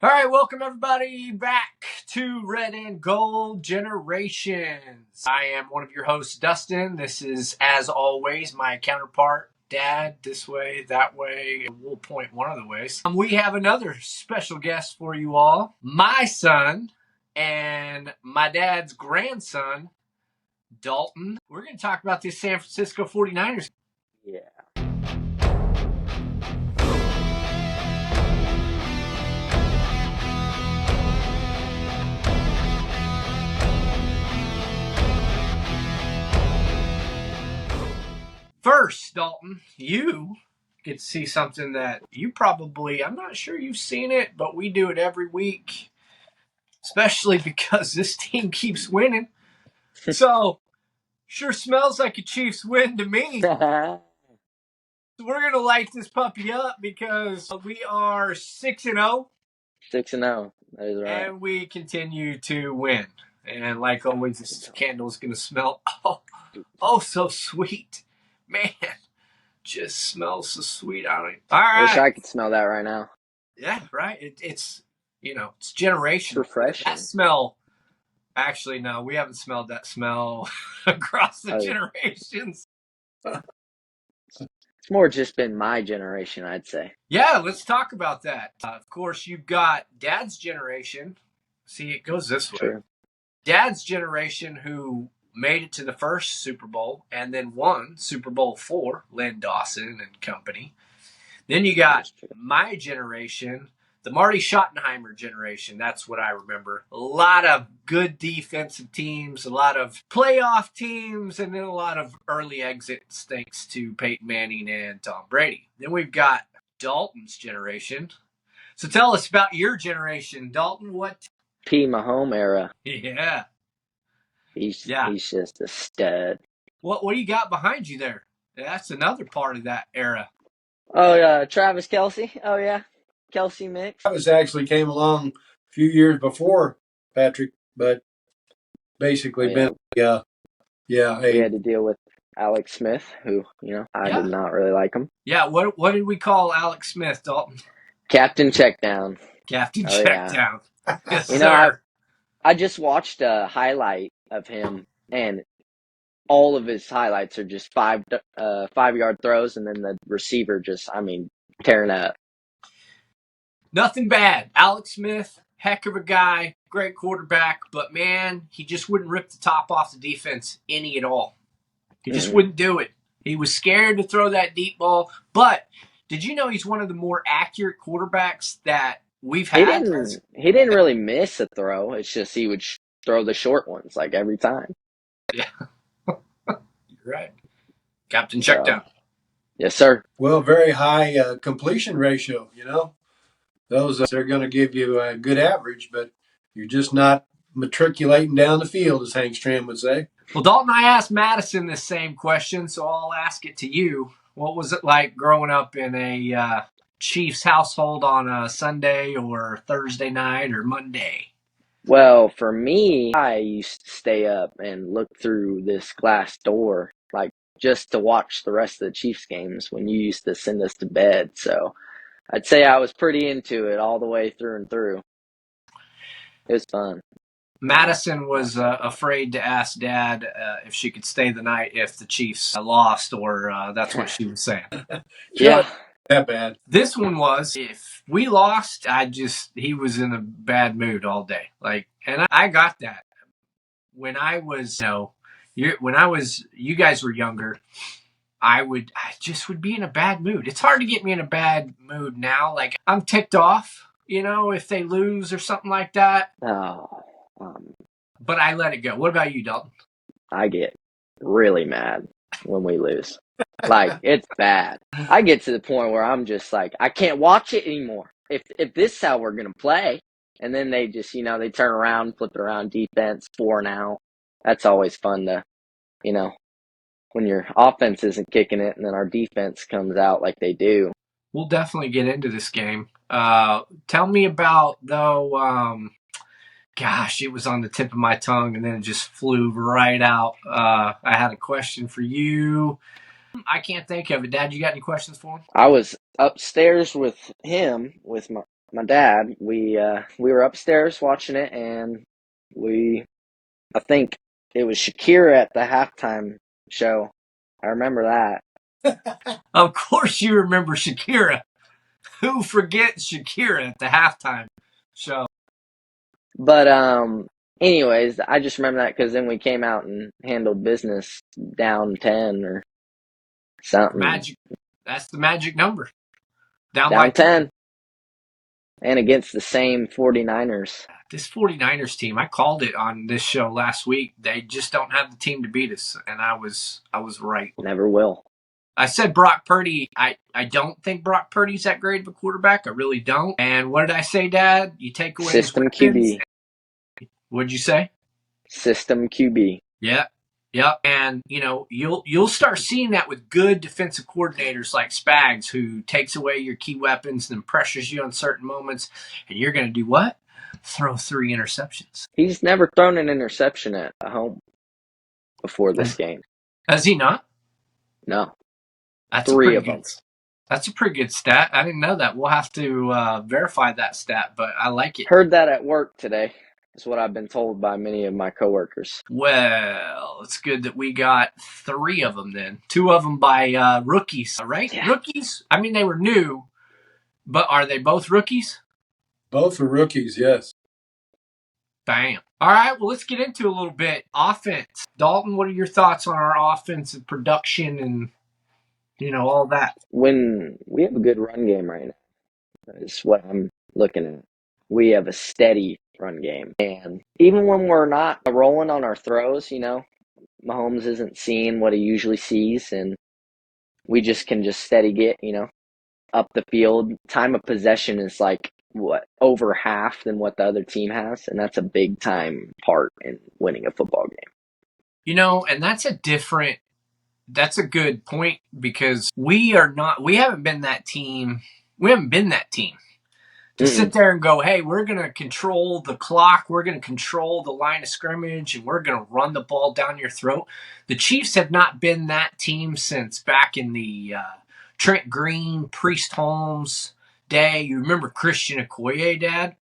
All right, welcome everybody back to Red and Gold Generations. I am one of your hosts, Dustin. This is, as always, my counterpart, Dad, this way, that way. We'll point one of the ways. We have another special guest for you all. My son and my dad's grandson, Dalton. We're going to talk about the San Francisco 49ers. Yeah. First, Dalton, you get to see something that you probably, I'm not sure you've seen it, but we do it every week, especially because this team keeps winning. So, sure smells like a Chiefs win to me. So we're going to light this puppy up because we are 6-0. 6-0. That is right. And we continue to win. And like always, this candle is going to smell so sweet. Man, just smells so sweet on it. All right. Wish I could smell that right now. Yeah, right. It's it's generational. It's refreshing. That smell. Actually, no, we haven't smelled that smell across the generations. It's more just been my generation, I'd say. Yeah, let's talk about that. Of course, you've got Dad's generation. See, it goes this way. True. Dad's generation who made it to the first Super Bowl and then won Super Bowl IV, Len Dawson and company. Then you got my generation, the Marty Schottenheimer generation. That's what I remember. A lot of good defensive teams, a lot of playoff teams, and then a lot of early exits thanks to Peyton Manning and Tom Brady. Then we've got Dalton's generation. So tell us about your generation, Dalton. What? P. Mahomes era. Yeah. He's just a stud. What do you got behind you there? That's another part of that era. Oh, Travis Kelce. Oh, yeah. Kelce mix. Travis actually came along a few years before Patrick, but basically been, we had to deal with Alex Smith, who, I did not really like him. Yeah, what did we call Alex Smith, Dalton? Captain Checkdown. Captain Checkdown. Yes, sir. I just watched a highlight of him, and all of his highlights are just 5-yard throws, and then the receiver just, tearing up. Nothing bad. Alex Smith, heck of a guy, great quarterback, but man, he just wouldn't rip the top off the defense any at all. He just wouldn't do it. He was scared to throw that deep ball, but did you know he's one of the more accurate quarterbacks that we've had? He didn't really miss a throw. It's just he would throw the short ones like every time. Yeah. You're right. Captain Checkdown. Yes, sir. Well, very high completion ratio, Those they're going to give you a good average, but you're just not matriculating down the field, as Hank Stram would say. Well, Dalton, I asked Madison this same question, so I'll ask it to you. What was it like growing up in a Chiefs household on a Sunday or Thursday night or Monday? Well, for me, I used to stay up and look through this glass door, just to watch the rest of the Chiefs games when you used to send us to bed. So I'd say I was pretty into it all the way through and through. It was fun. Madison was afraid to ask Dad if she could stay the night if the Chiefs lost, or that's what she was saying. Yeah. That bad. This one was, if we lost, he was in a bad mood all day. And I got that. When I was, you guys were younger, I just would be in a bad mood. It's hard to get me in a bad mood now. I'm ticked off, if they lose or something like that. But I let it go. What about you, Dalton? I get really mad when we lose. It's bad. I get to the point where I'm just I can't watch it anymore. If this is how we're going to play, and then they just, they turn around, flip it around, defense, 4 and out. That's always fun to, when your offense isn't kicking it and then our defense comes out like they do. We'll definitely get into this game. Tell me about, though, gosh, it was on the tip of my tongue and then it just flew right out. I had a question for you. I can't think of it. Dad, you got any questions for him? I was upstairs with him, with my dad, we were upstairs watching it, and I think it was Shakira at the halftime show. I remember that. Of course you remember Shakira. Who forgets Shakira at the halftime show? But anyways, I just remember that because then we came out and handled business down 10 or something. Magic. That's the magic number. Down Down by 10. And against the same 49ers. This 49ers team, I called it on this show last week. They just don't have the team to beat us, and I was right. Never will. I said Brock Purdy. I don't think Brock Purdy's that great of a quarterback. I really don't. And what did I say, Dad? You take away System his weapons. QB. What'd you say? System QB. Yeah. Yep. And you'll start seeing that with good defensive coordinators like Spags, who takes away your key weapons and pressures you on certain moments, and you're going to do what? Throw 3 interceptions. He's never thrown an interception at home before this game. Has he not? No. That's 3 of them. That's a pretty good stat. I didn't know that. We'll have to verify that stat, but I like it. Heard that at work today. Is what I've been told by many of my coworkers. Well, it's good that we got 3 of them then. 2 of them by rookies, right? Yeah. Rookies? I mean, they were new, but are they both rookies? Both are rookies, yes. Bam. All right, well, let's get into a little bit. Offense. Dalton, what are your thoughts on our offensive production and, all that? When we have a good run game right now, is what I'm looking at. We have a steady run game. And even when we're not rolling on our throws, Mahomes isn't seeing what he usually sees, and we can steady get, up the field. Time of possession is like, over half than what the other team has, and that's a big time part in winning a football game. And that's a good point, because we haven't been that team. We haven't been that team to sit there and go, hey, we're going to control the clock, we're going to control the line of scrimmage, and we're going to run the ball down your throat. The Chiefs have not been that team since back in the Trent Green, Priest Holmes day. You remember Christian Okoye, Dad?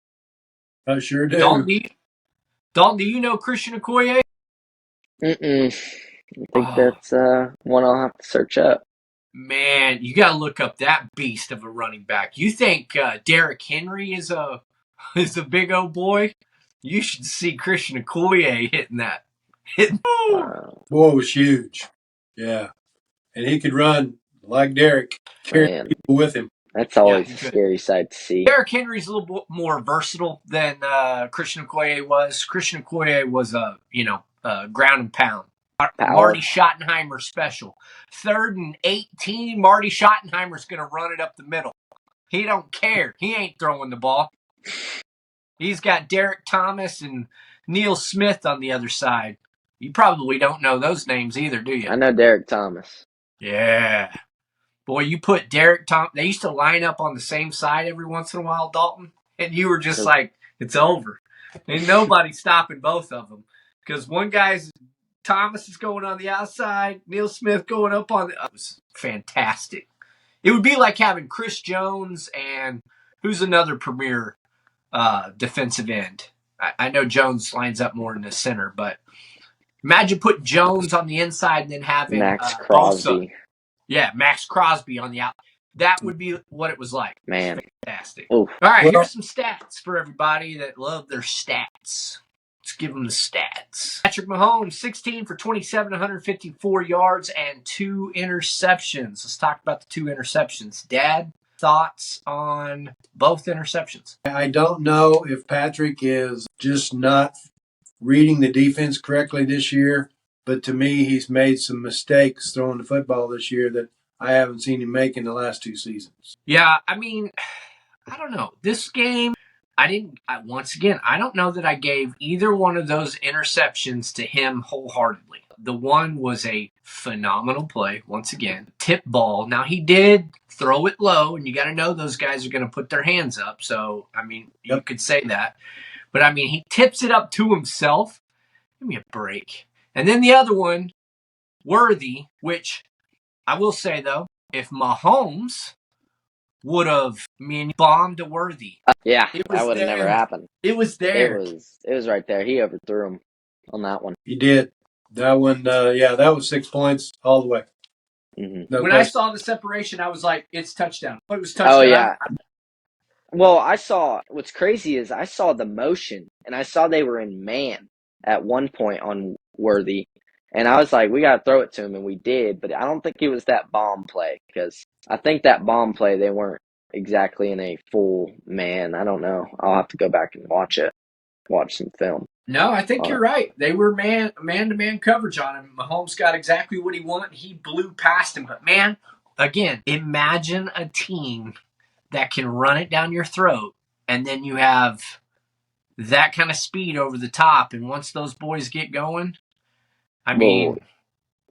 I sure do. Dalton, do you know Christian Okoye? I think that's one I'll have to search up. Man, you got to look up that beast of a running back. You think Derrick Henry is a big old boy? You should see Christian Okoye hitting that. Boy was huge. Yeah. And he could run like Derrick, carry people with him. That's always a scary sight to see. Derrick Henry's a little bit more versatile than Christian Okoye was. Christian Okoye was a ground and pound. Marty Schottenheimer special. 3rd and 18, Marty Schottenheimer's going to run it up the middle. He don't care. He ain't throwing the ball. He's got Derek Thomas and Neil Smith on the other side. You probably don't know those names either, do you? I know Derek Thomas. Yeah. Boy, you put Derek Thomas. They used to line up on the same side every once in a while, Dalton, and you were just like, it's over. Ain't nobody stopping both of them, because one guy's Thomas is going on the outside, Neil Smith going up on the. It was fantastic. It would be like having Chris Jones and who's another premier defensive end. I know Jones lines up more in the center, but imagine putting Jones on the inside and then having Max Crosby. Bosa. Yeah, Max Crosby on the out. That would be what it was like. Man. Fantastic. Oof. All right, here's some stats for everybody that love their stats. Let's give them the stats. Patrick Mahomes, 16 for 27, 154 yards, and 2 interceptions. Let's talk about the 2 interceptions. Dad, thoughts on both interceptions? I don't know if Patrick is just not reading the defense correctly this year, but to me, he's made some mistakes throwing the football this year that I haven't seen him make in the last 2 seasons. Yeah, I mean, I don't know. This game, once again, I don't know that I gave either one of those interceptions to him wholeheartedly. The one was a phenomenal play, once again. Tip ball. Now, he did throw it low, and you got to know those guys are going to put their hands up. So, I mean, you could say that. But, I mean, he tips it up to himself. Give me a break. And then the other one, worthy, which I will say, though, if Mahomes would have, bombed a Worthy. Yeah, It that was would have never there. happened. It was It there. was right there. He overthrew him on that one. He did. That one, that was 6 points all the way. Mm-hmm. No When question. I saw the separation, I was like, it's touchdown. It was Oh, touchdown. yeah. Well, what's crazy is I saw the motion, and I saw they were in man at one point on Worthy, and I was like, we got to throw it to him, and we did, but I don't think it was that bomb play, because I think that bomb play, they weren't exactly in a full man. I don't know. I'll have to go back and watch some film. No, I think you're right. They were man-to-man coverage on him. Mahomes got exactly what he wanted. He blew past him. But, man, again, imagine a team that can run it down your throat, and then you have that kind of speed over the top. And once those boys get going,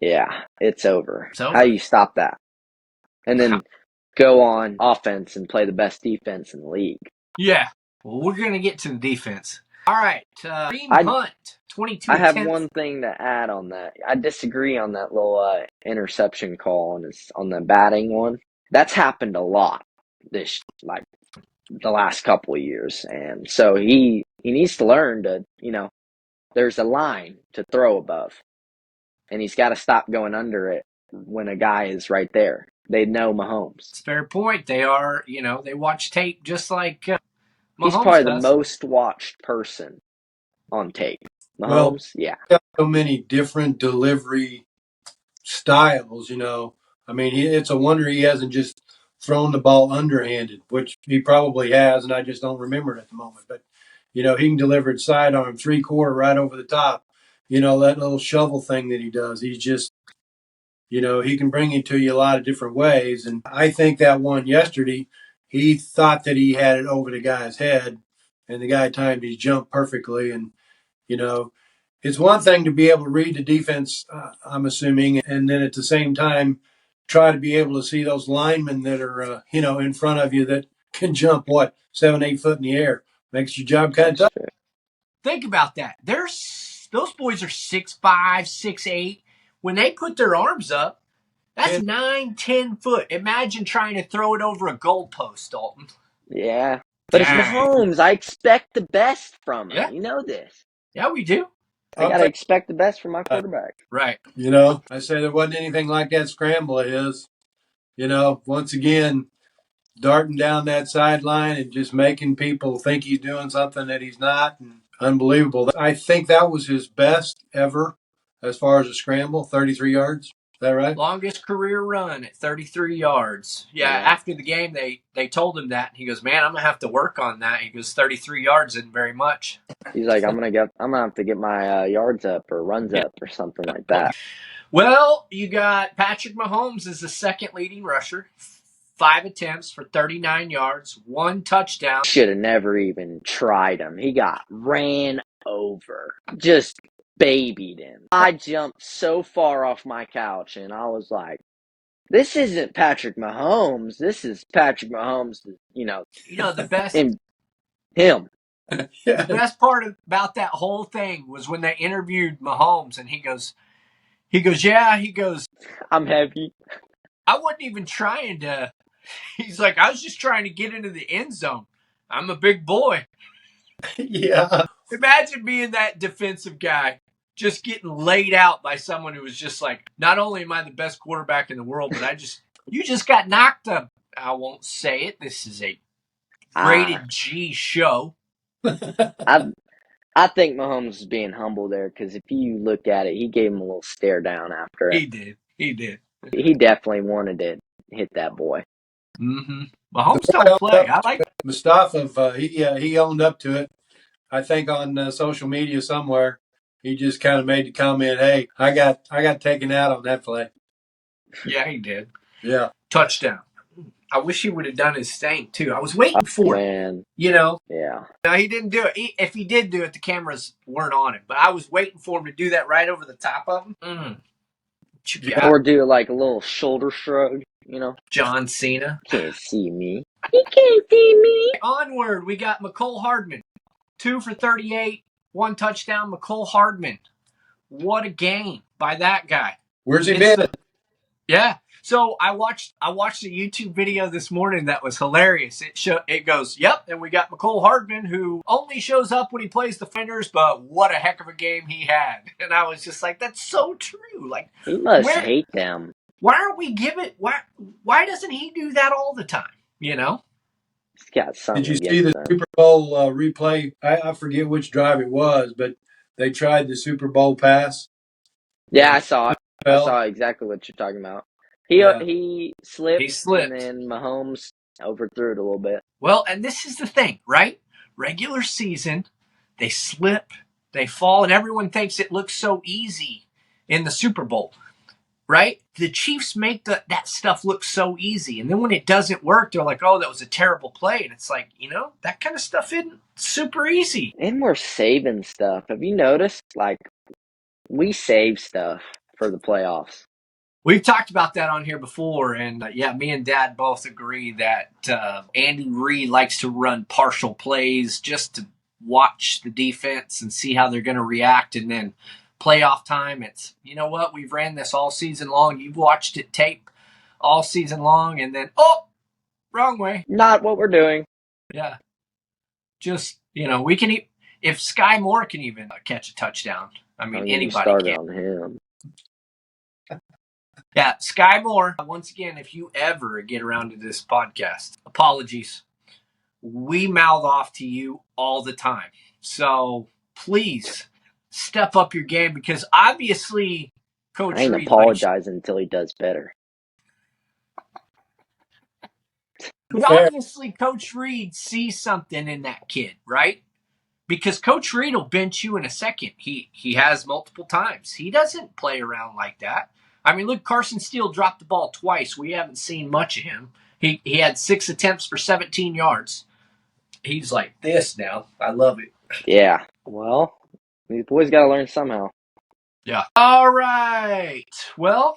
yeah, it's over. It's over. How do you stop that? And then go on offense and play the best defense in the league. Yeah. Well, we're going to get to the defense. All right. Kareem Hunt, 22 I have attempts. one thing to add on that. I disagree on that little interception call on the batting one. That's happened a lot the last couple of years, and so he needs to learn to, there's a line to throw above, and he's got to stop going under it when a guy is right there. They know Mahomes. It's a fair point. They are, they watch tape just like Mahomes He's probably does. the most watched person on tape. Mahomes, yeah. So many different delivery styles, it's a wonder he hasn't just thrown the ball underhanded, which he probably has, and I just don't remember it at the moment. But, he can deliver it sidearm, 3/4 right over the top. That little shovel thing that he does. He's just, he can bring it to you a lot of different ways. And I think that one yesterday, he thought that he had it over the guy's head, and the guy timed his jump perfectly. And, it's one thing to be able to read the defense, I'm assuming, and then at the same time, try to be able to see those linemen that are, in front of you that can jump, 7, 8 foot in the air. Makes your job kind of tough. Think about that. Those boys are 6'5", 6'8". When they put their arms up, that's 9, 10 foot. Imagine trying to throw it over a goalpost, Dalton. Yeah. But it's Mahomes. I expect the best from him. Yeah. You know this. Yeah, we do. I got to expect the best from my quarterback. Right. I say there wasn't anything like that scramble of his. Once again, darting down that sideline and just making people think he's doing something that he's not. And unbelievable. I think that was his best ever as far as a scramble, 33 yards. Is that right? Longest career run at 33 yards. Yeah, after the game, they told him that. He goes, man, I'm going to have to work on that. He goes, 33 yards isn't very much. He's like, I'm gonna have to get my yards up or runs up or something like that. Well, you got Patrick Mahomes as the second leading rusher. 5 attempts for 39 yards, 1 touchdown. Should have never even tried him. He got ran over. Just babied him. I jumped so far off my couch and I was like, this isn't Patrick Mahomes. This is Patrick Mahomes, The best him. The best part about that whole thing was when they interviewed Mahomes and he goes, I'm heavy. I wasn't even trying to. He's like, I was just trying to get into the end zone. I'm a big boy. Yeah. Imagine being that defensive guy, just getting laid out by someone who was just like, not only am I the best quarterback in the world, but you just got knocked up. I won't say it. This is a rated G show. I think Mahomes is being humble there because if you look at it, he gave him a little stare down after it. He did. He definitely wanted to hit that boy. Mm-hmm. Mahomes don't play. I like Mustafa. He owned up to it. I think on social media somewhere, he just kind of made the comment, "Hey, I got taken out on that play." Yeah, he did. Yeah, touchdown. I wish he would have done his thing too. I was waiting for it. Yeah. No, he didn't do it. If he did do it, the cameras weren't on it. But I was waiting for him to do that right over the top of him. Or do like a little shoulder shrug, John Cena. Can't see me. He can't see me. Onward, we got McCole Hardman. 2 for 38, 1 touchdown. McCole Hardman. What a game by that guy. Where's he been? So I watched a YouTube video this morning that was hilarious. It goes, yep, and we got McCole Hardman, who only shows up when he plays the Fenders, but what a heck of a game he had. And I was just like, that's so true. Like, He must where hate them. why aren't we giving why doesn't he do that all the time? You know? He's got Did something you see against the them. Super Bowl replay? I forget which drive it was, but they tried the Super Bowl pass. Yeah, And I saw it. I fell. saw exactly what you're talking about. Yeah. He He slipped, and slipped. then Mahomes overthrew it a little bit. Well, and this is the thing, right? Regular season, they slip, they fall, and everyone thinks it looks so easy in the Super Bowl, right? The Chiefs make that stuff look so easy. And then when it doesn't work, they're like, oh, that was a terrible play. And it's like, that kind of stuff isn't super easy. And we're saving stuff. Have you noticed? Like, we save stuff for the playoffs. We've talked about that on here before, and yeah, me and Dad both agree that Andy Reid likes to run partial plays just to watch the defense and see how they're going to react, and then playoff time, it's, you know what, we've ran this all season long. You've watched it tape all season long, and then, oh, wrong way. Not what we're doing. Yeah, just, we can, if Sky Moore can even catch a touchdown, I mean, Don't get me anybody started can. on him. Yeah, Sky Moore, once again, if you ever get around to this podcast, apologies. We mouth off to you all the time. So please step up your game, because obviously Coach I ain't Reid apologizing until he does better. obviously Coach Reid sees something in that kid, right? Because Coach Reid will bench you in a second. He has multiple times. He doesn't play around like that. I mean, look, Carson Steele dropped the ball twice. We haven't seen much of him. He had 6 attempts for 17 yards. He's like this now. I love it. Yeah. Well, these boys got to learn somehow. Yeah. All right. Well,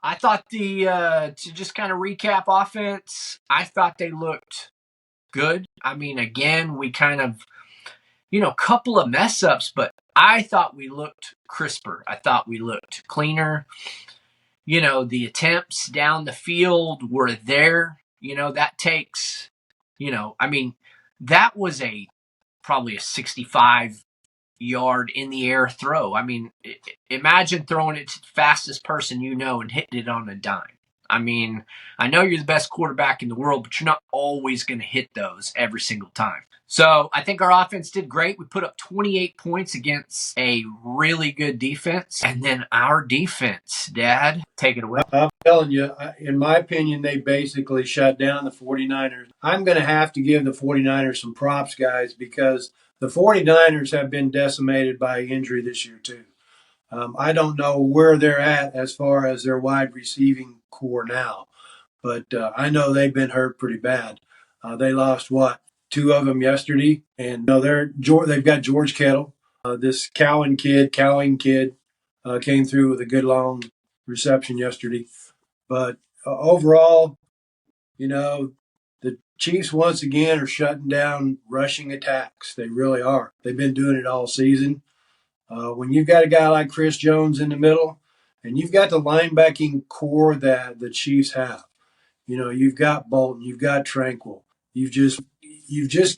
I thought to just kind of recap offense, I thought they looked good. I mean, again, we kind of, couple of mess ups, but I thought we looked crisper. I thought we looked cleaner. The attempts down the field were there. That takes, I mean, that was probably a 65-yard in the air throw. I mean, imagine throwing it to the fastest person and hitting it on a dime. I mean, I know you're the best quarterback in the world, but you're not always going to hit those every single time. So I think our offense did great. We put up 28 points against a really good defense. And then our defense, Dad, take it away. I'm telling you, in my opinion, they basically shut down the 49ers. I'm going to have to give the 49ers some props, guys, because the 49ers have been decimated by injury this year, too. I don't know where they're at as far as their wide receiving core now, but I know they've been hurt pretty bad. They lost, two of them yesterday, and they've got George Kittle. This Cowing kid came through with a good long reception yesterday. But overall, the Chiefs once again are shutting down rushing attacks. They really are. They've been doing it all season. When you've got a guy like Chris Jones in the middle, and you've got the linebacking core that the Chiefs have, you've got Bolton, you've got Tranquil, you've just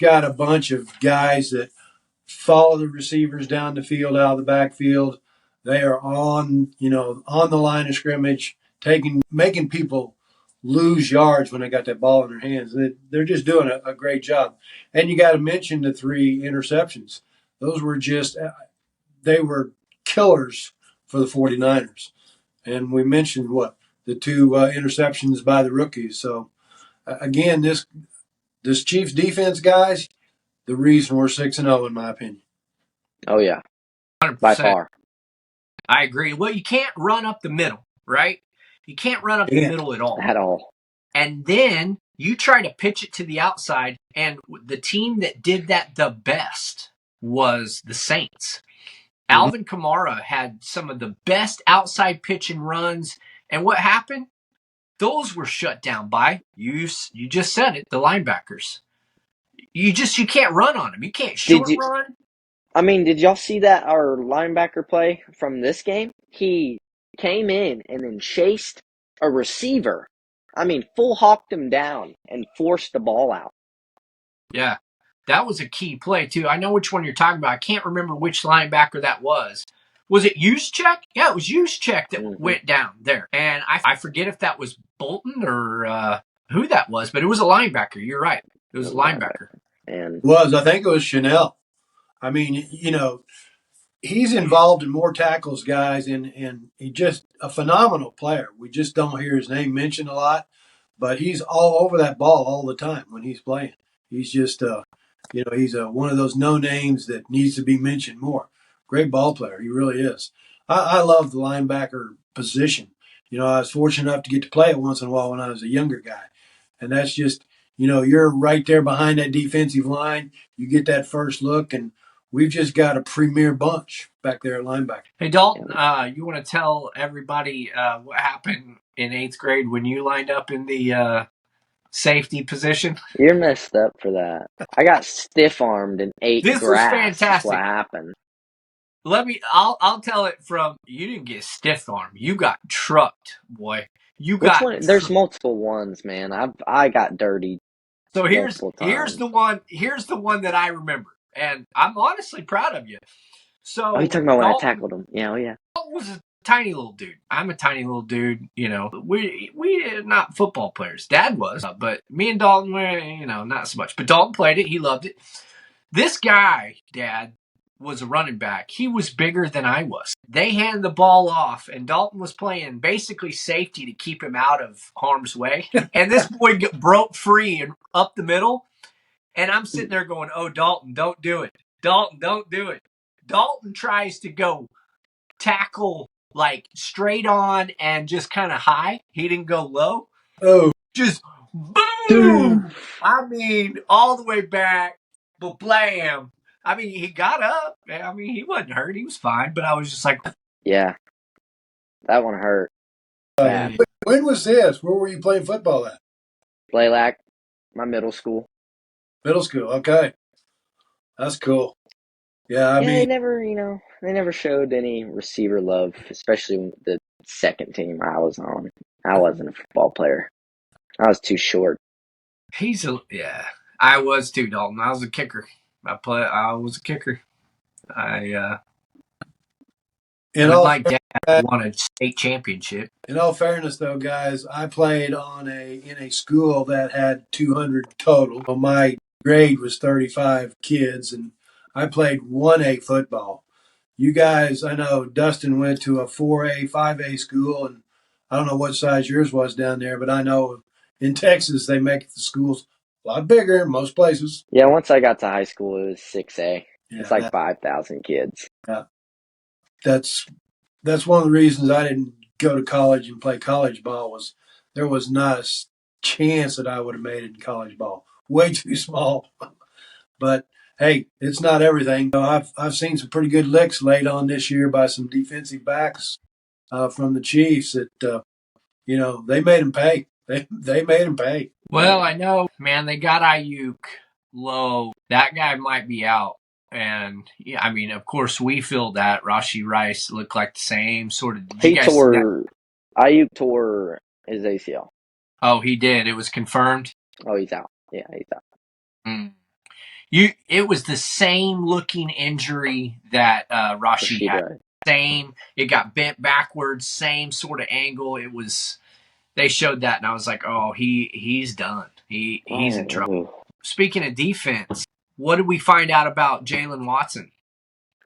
got a bunch of guys that follow the receivers down the field, out of the backfield. They are on the line of scrimmage, making people lose yards when they got that ball in their hands. They're just doing a great job. And you got to mention the 3 interceptions. Those were they were killers for the 49ers. And we mentioned the 2 interceptions by the rookies. So again, this Chiefs defense, guys, the reason we're 6-0 in my opinion. Oh, yeah. 100%. By far. I agree. Well, you can't run up the middle, right? You can't run up the middle at all. At all. And then you try to pitch it to the outside, and the team that did that the best was the Saints. Mm-hmm. Alvin Kamara had some of the best outside pitch and runs, and what happened? Those were shut down by, you just said it, the linebackers. You can't run on them. You can't run. I mean, did y'all see that our linebacker play from this game? He came in and then chased a receiver. I mean, full hawked him down and forced the ball out. Yeah, that was a key play too. I know which one you're talking about. I can't remember which linebacker that was. Was it Juszczyk? Yeah, it was Juszczyk that went down there. And I forget if that was Bolton or who that was, but it was a linebacker. You're right. It was a linebacker. And I think it was Chanel. I mean, he's involved in more tackles, guys, and he's just a phenomenal player. We just don't hear his name mentioned a lot, but he's all over that ball all the time when he's playing. He's just, he's one of those no names that needs to be mentioned more. Great ball player, he really is. I love the linebacker position. I was fortunate enough to get to play it once in a while when I was a younger guy, and that's just, you're right there behind that defensive line. You get that first look, and we've just got a premier bunch back there at linebacker. Hey, Dalton, you want to tell everybody what happened in 8th grade when you lined up in the safety position? you're messed up for that. I got stiff armed and ate This was grass. Is what fantastic. happened. I'll tell it from, you didn't get stiff arm. You got trucked, boy. Which one? There's multiple ones, man. I got dirty. So here's times. the one that I remember, and I'm honestly proud of you. So Oh, you talking about when I tackled him? Yeah, oh yeah. Dalton was a tiny little dude. I'm a tiny little dude. We not football players. Dad was, but me and Dalton were not so much. But Dalton played it. He loved it. This guy, Dad, was a running back. He was bigger than I was. They handed the ball off, and Dalton was playing basically safety to keep him out of harm's way. And this boy broke free and up the middle. And I'm sitting there going, oh, Dalton, don't do it. Dalton, don't do it. Dalton tries to go tackle like straight on and just kind of high. He didn't go low. Oh, Just boom. I mean, all the way back, but blam. I mean, he got up. I mean, he wasn't hurt. He was fine. But I was just like, yeah, that one hurt. Bad. when was this? Where were you playing football at? Blaylac, my middle school. Middle school. Okay, that's cool. Yeah, I mean, they never showed any receiver love, especially the second team I was on. I wasn't a football player. I was too short. I was too, Dalton. I was a kicker. I was a kicker. My dad won a state championship. In all fairness, though, guys, I played in a school that had 200 total. My grade was 35 kids, and I played 1A football. You guys, I know Dustin went to a 4A, 5A school, and I don't know what size yours was down there, but I know in Texas they make the schools a lot bigger in most places. Yeah, once I got to high school, it was 6A. Yeah, it's like 5,000 kids. Yeah, that's one of the reasons I didn't go to college and play college ball. Was there was not a chance that I would have made it in college ball. Way too small. But hey, it's not everything. I've seen some pretty good licks laid on this year by some defensive backs from the Chiefs that they made them pay. They made them pay. Well, I know, man. They got Ayuk low. That guy might be out. And yeah, I mean, of course, we feel that Rashi Rice looked like the same sort of. Ayuk tore his ACL. Oh, he did. It was confirmed. Oh, he's out. Yeah, he's out. It was the same looking injury that Rashi had. Same. It got bent backwards. Same sort of angle. It was. They showed that, and I was like, oh, he's done. He's in trouble. Speaking of defense, what did we find out about Jalen Watson?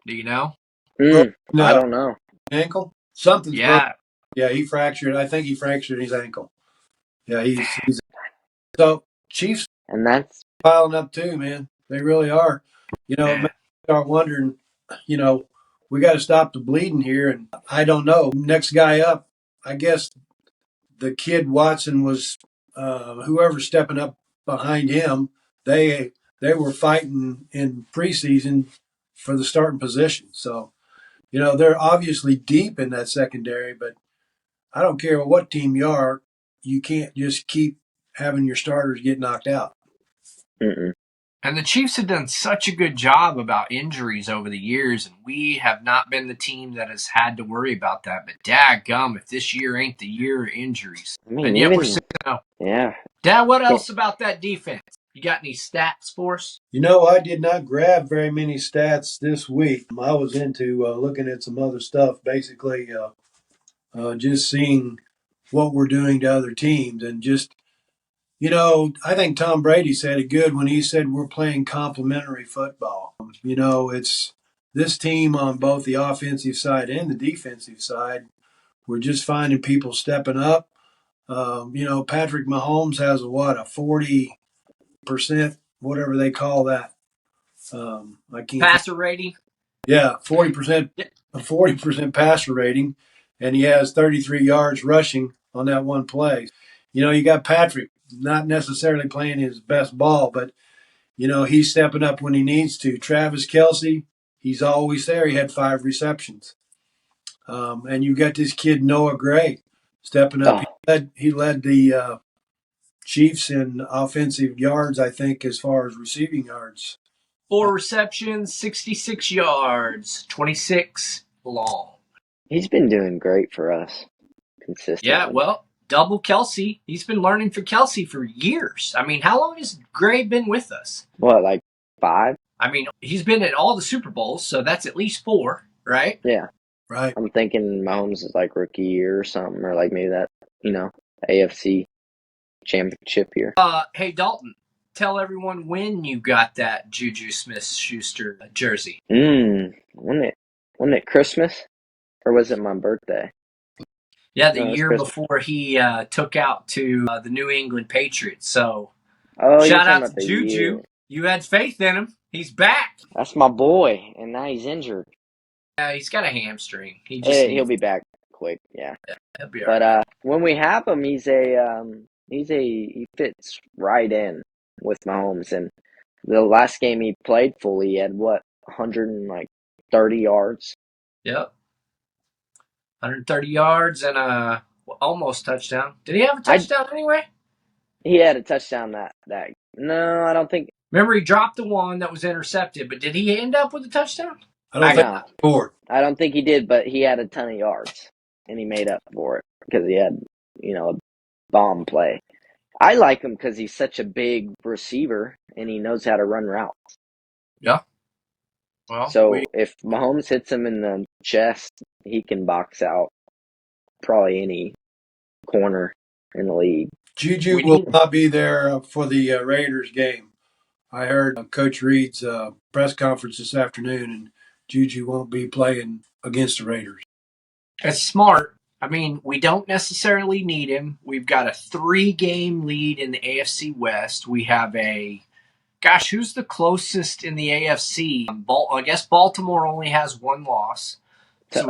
Do you know? No, I don't know. Ankle? Something's broken. Yeah, he fractured. I think he fractured his ankle. Yeah, he's so Chiefs and that's piling up too, man. They really are. Start wondering. We got to stop the bleeding here, and I don't know. Next guy up, I guess the kid Watson was whoever's stepping up behind him. They were fighting in preseason for the starting position. So, they're obviously deep in that secondary, but I don't care what team you are, you can't just keep having your starters get knocked out. Mm-mm. And the Chiefs have done such a good job about injuries over the years, and we have not been the team that has had to worry about that. But daggum, if this year ain't the year of injuries. I mean, And yet we're even 6-0. yeah. Dad, what Can't, else about that defense? You got any stats for us? I did not grab very many stats this week. I was into looking at some other stuff, basically just seeing what we're doing to other teams. And just, I think Tom Brady said it good when he said we're playing complementary football. It's this team on both the offensive side and the defensive side. We're just finding people stepping up. Patrick Mahomes has a 40%, whatever they call that. I can't think. Passer rating? Yeah, 40%, a 40% passer rating, and he has 33 yards rushing on that one play. You got Patrick not necessarily playing his best ball, but he's stepping up when he needs to. Travis Kelsey, he's always there. He had 5 receptions, and you got this kid Noah Gray stepping up. oh, He led the Chiefs in offensive yards, I think, as far as receiving yards. 4 receptions, 66 yards, 26 long. he's been doing great for us Yeah, consistently. well, double Kelsey. He's been learning for Kelsey for years. I mean, how long has Gray been with us? What, like 5? I mean, he's been at all the Super Bowls, so that's at least 4, right? Yeah. Right. I'm thinking Mahomes is like rookie year or something, or like maybe that, AFC championship year. Hey, Dalton, tell everyone when you got that Juju Smith-Schuster jersey. Wasn't it Christmas? Or was it my birthday? Yeah, the No, it was year Christmas. before he took out to the New England Patriots. So Oh, you're shout talking out to about the Juju. year. You had faith in him. He's back. That's my boy, and now he's injured. He's got a hamstring. He just He'll be back quick, yeah. he'll be all But right. when we have him, he fits right in with Mahomes. And the last game he played fully, he had 130 yards. Yep. 130 yards and a almost touchdown. Did he have a touchdown anyway? He had a touchdown that. No, I don't think. Remember, he dropped the one that was intercepted, but did he end up with a touchdown? I don't think he scored. I don't think he did, but he had a ton of yards, and he made up for it because he had, a bomb play. I like him because he's such a big receiver, and he knows how to run routes. Yeah. Well, So if Mahomes hits him in the chest, he can box out probably any corner in the league. Juju will not be there for the Raiders game. I heard Coach Reed's press conference this afternoon, and Juju won't be playing against the Raiders. it's smart. I mean, we don't necessarily need him. We've got a 3-game lead in the AFC West. We have who's the closest in the AFC? I guess Baltimore only has 1 loss. So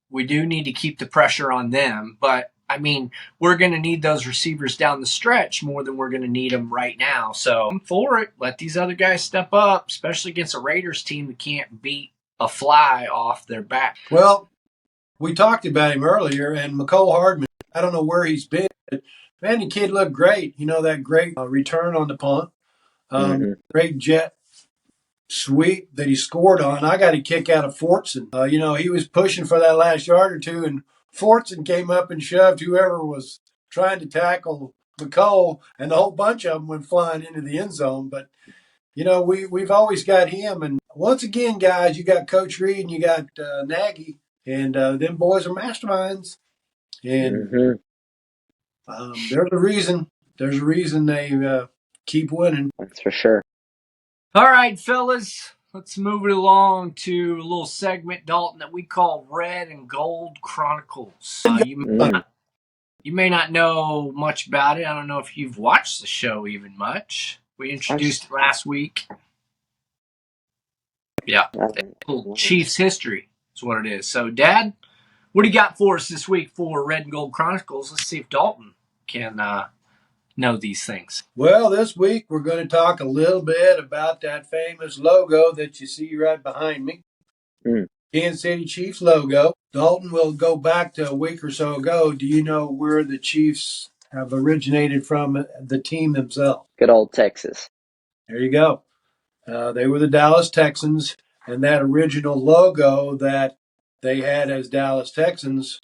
we do need to keep the pressure on them. But, I mean, we're going to need those receivers down the stretch more than we're going to need them right now. So I'm for it. Let these other guys step up, especially against a Raiders team that can't beat a fly off their back. Well, we talked about him earlier, and McCole Hardman, I don't know where he's been, but, man, the kid looked great. That great return on the punt. Great jet sweep that he scored on. I got a kick out of Fortson. He was pushing for that last yard or two, and Fortson came up and shoved whoever was trying to tackle McCole, and the whole bunch of them went flying into the end zone. But, we've always got him. And once again, guys, you got Coach Reed and you got Nagy, and them boys are masterminds. And there's a reason. There's a reason they keep winning. That's for sure. All right, fellas, let's move it along to a little segment, Dalton, that we call Red and Gold Chronicles. You may not know much about it. I don't know if you've watched the show even much. We introduced it last week. Yeah, Chiefs history is what it is. So, Dad, what do you got for us this week for Red and Gold Chronicles? Let's see if Dalton can know these things. Well, this week we're going to talk a little bit about that famous logo that you see right behind me. Kansas City Chiefs logo. Dalton will go back to a week or so ago. Do you know where the Chiefs have originated from, the team themselves? Good old Texas. There you go. They were the Dallas Texans, and that original logo that they had as Dallas Texans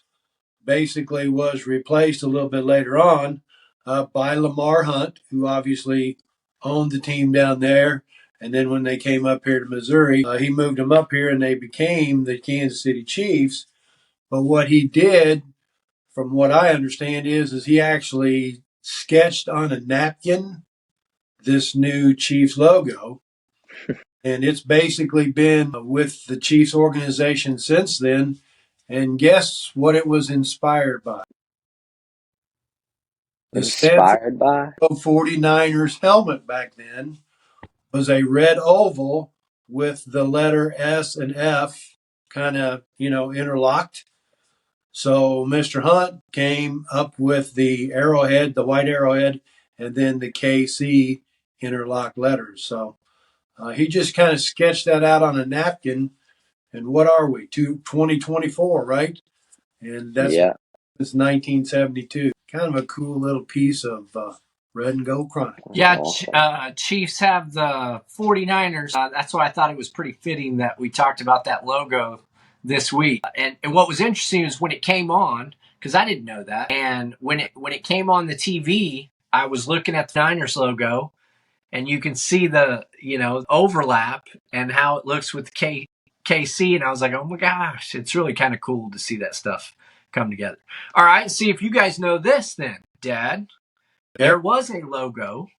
basically was replaced a little bit later on by Lamar Hunt, who obviously owned the team down there. And then when they came up here to Missouri, he moved them up here and they became the Kansas City Chiefs. But what he did, from what I understand, is he actually sketched on a napkin this new Chiefs logo. And it's basically been with the Chiefs organization since then. And guess what it was inspired by? The San Inspired by? Francisco 49ers helmet back then was a red oval with the letter S and F kind of, interlocked. So Mr. Hunt came up with the arrowhead, the white arrowhead, and then the KC interlocked letters. So he just kind of sketched that out on a napkin. And what are we? 2024, right? And that's Yeah. since 1972. Kind of a cool little piece of red and gold chronicle. Yeah, Awesome. Chiefs have the 49ers. That's why I thought it was pretty fitting that we talked about that logo this week. And what was interesting is when it came on, because I didn't know that, and when it came on the TV, I was looking at the Niners logo, and you can see the overlap and how it looks with KC, and I was like, oh my gosh, it's really kind of cool to see that stuff come together. All right, see if you guys know this then, Dad. There was a logo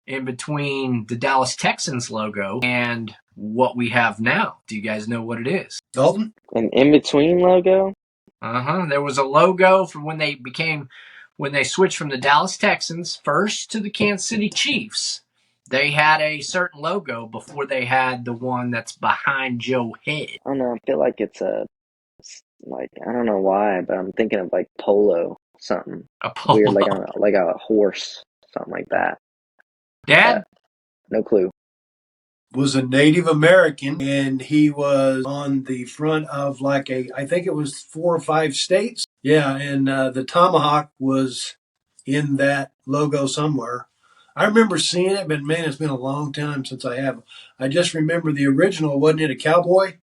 in between the Dallas Texans logo and what we have now. Do you guys know what it is? Dalton? An in-between logo? There was a logo from when they switched from the Dallas Texans first to the Kansas City Chiefs. They had a certain logo before they had the one that's behind Joe Head. I don't know. I feel like it's I don't know why, but I'm thinking of like polo something A weird, polo. like a horse, something like that. Dad? No clue. Was a Native American, and he was on the front of I think it was 4 or 5 states. Yeah, and the tomahawk was in that logo somewhere. I remember seeing it, but man, it's been a long time since I have. I just remember the original, wasn't it a cowboy?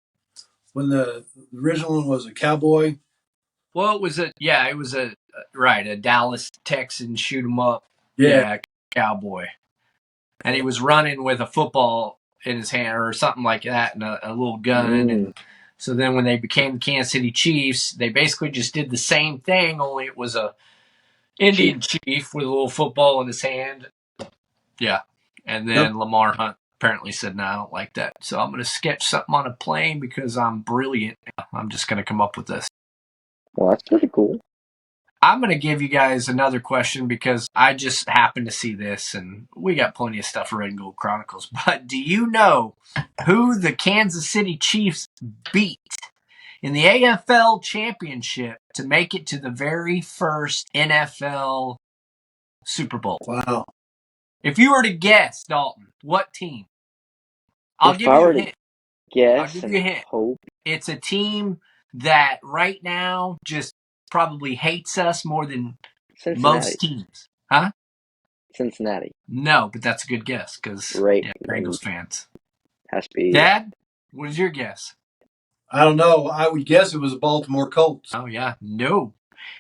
When the original one was a cowboy. Well, it was a Dallas Texan shoot 'em up. Yeah. Yeah, cowboy. And he was running with a football in his hand or something like that and a little gun. And so then when they became the Kansas City Chiefs, they basically just did the same thing, only it was a Indian chief with a little football in his hand. Yeah. And then Yep. Lamar Hunt apparently said, no, I don't like that. So I'm going to sketch something on a plane because I'm brilliant. I'm just going to come up with this. Well, that's pretty cool. I'm going to give you guys another question because I just happened to see this, and we got plenty of stuff for Red and Gold Chronicles. But do you know who the Kansas City Chiefs beat in the AFL Championship to make it to the very first NFL Super Bowl? Wow. If you were to guess, Dalton, what team? I'll If give I you a were to hint. I'll guess give and you a hint. hope, It's a team that right now just probably hates us more than most Cincinnati. teams. Huh? Cincinnati. No, but that's a good guess because Right. Bengals fans. Has to be. Dad, what is your guess? I don't know. I would guess it was the Baltimore Colts. Oh yeah, no.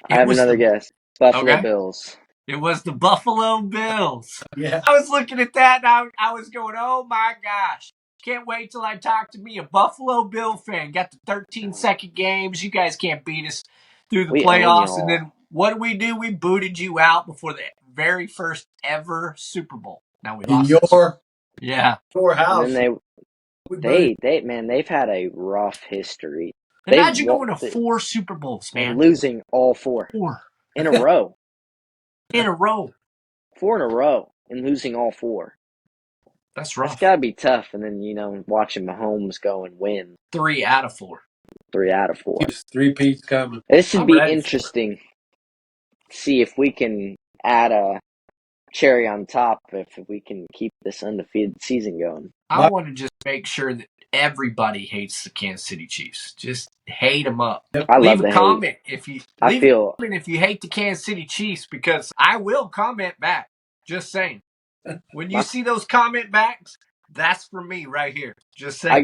I have another guess. Buffalo Okay. Bills. It was the Buffalo Bills. Yeah. I was looking at that and I was going, oh my gosh. Can't wait till I talk to me, a Buffalo Bill fan. Got the 13-second games. You guys can't beat us through the We own playoffs. And y'all. then what did we do? We booted you out before the very first ever Super Bowl. Now we In lost. your And house. then they've had a rough history. Imagine going to 4 Super Bowls, man. And losing all 4. 4. In a row. In a row. 4 in a row and losing all 4. That's rough. That's got to be tough. And then, watching Mahomes go and win. 3 out of 4. 3 out of 4. 3 Pete's coming. This should be interesting. See if we can add a cherry on top if we can keep this undefeated season going. I want to just make sure that everybody hates the Kansas City Chiefs. Just hate them up. I leave love a comment if you I feel if you hate the Kansas City Chiefs because I will comment back. Just saying. When you see those comment backs, that's for me right here. Just I saying.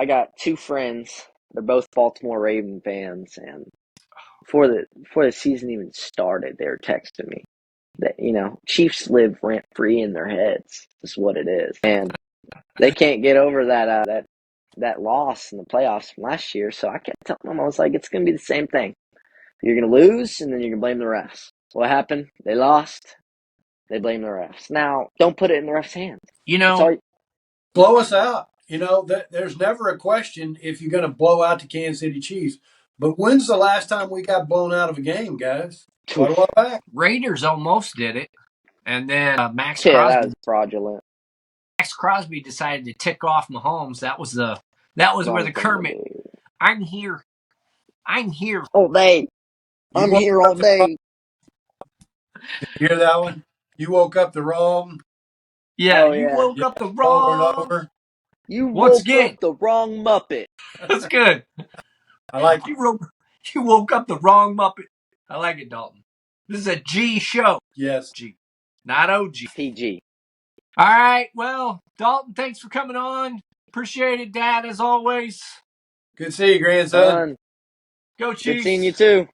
got two friends. They're both Baltimore Raven fans, and before the season even started, they were texting me that Chiefs live rent free in their heads. Is what it is, and they can't get over that loss in the playoffs from last year. So I kept telling them, I was like, it's going to be the same thing. You're going to lose, and then you're going to blame the refs. What happened? They lost. They blame the refs. Now, don't put it in the refs' hands. That's all. Blow us out. There's never a question if you're going to blow out the Kansas City Chiefs. But when's the last time we got blown out of a game, guys? Quite a while back. Raiders almost did it, and then Max Yeah, that Crosby. was fraudulent. Max Crosby decided to tick off Mahomes. That was where the Kermit. I'm here all day. I'm here all day. Did you hear that one? You woke up the wrong. Yeah, Oh, you yeah. woke up the Over and wrong. over. You Once woke again, up the wrong Muppet. that's good. I like it. You woke up the wrong Muppet. I like it, Dalton. This is a G show. Yes. G, not OG. PG. All right. Well, Dalton, thanks for coming on. Appreciate it, Dad, as always. Good to see you, grandson. Go Chiefs. Good seeing you too.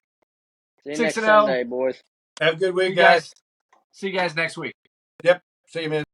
See you 6-0. next Sunday, boys. Have a good week, guys. See you guys next week. Yep. See you, man.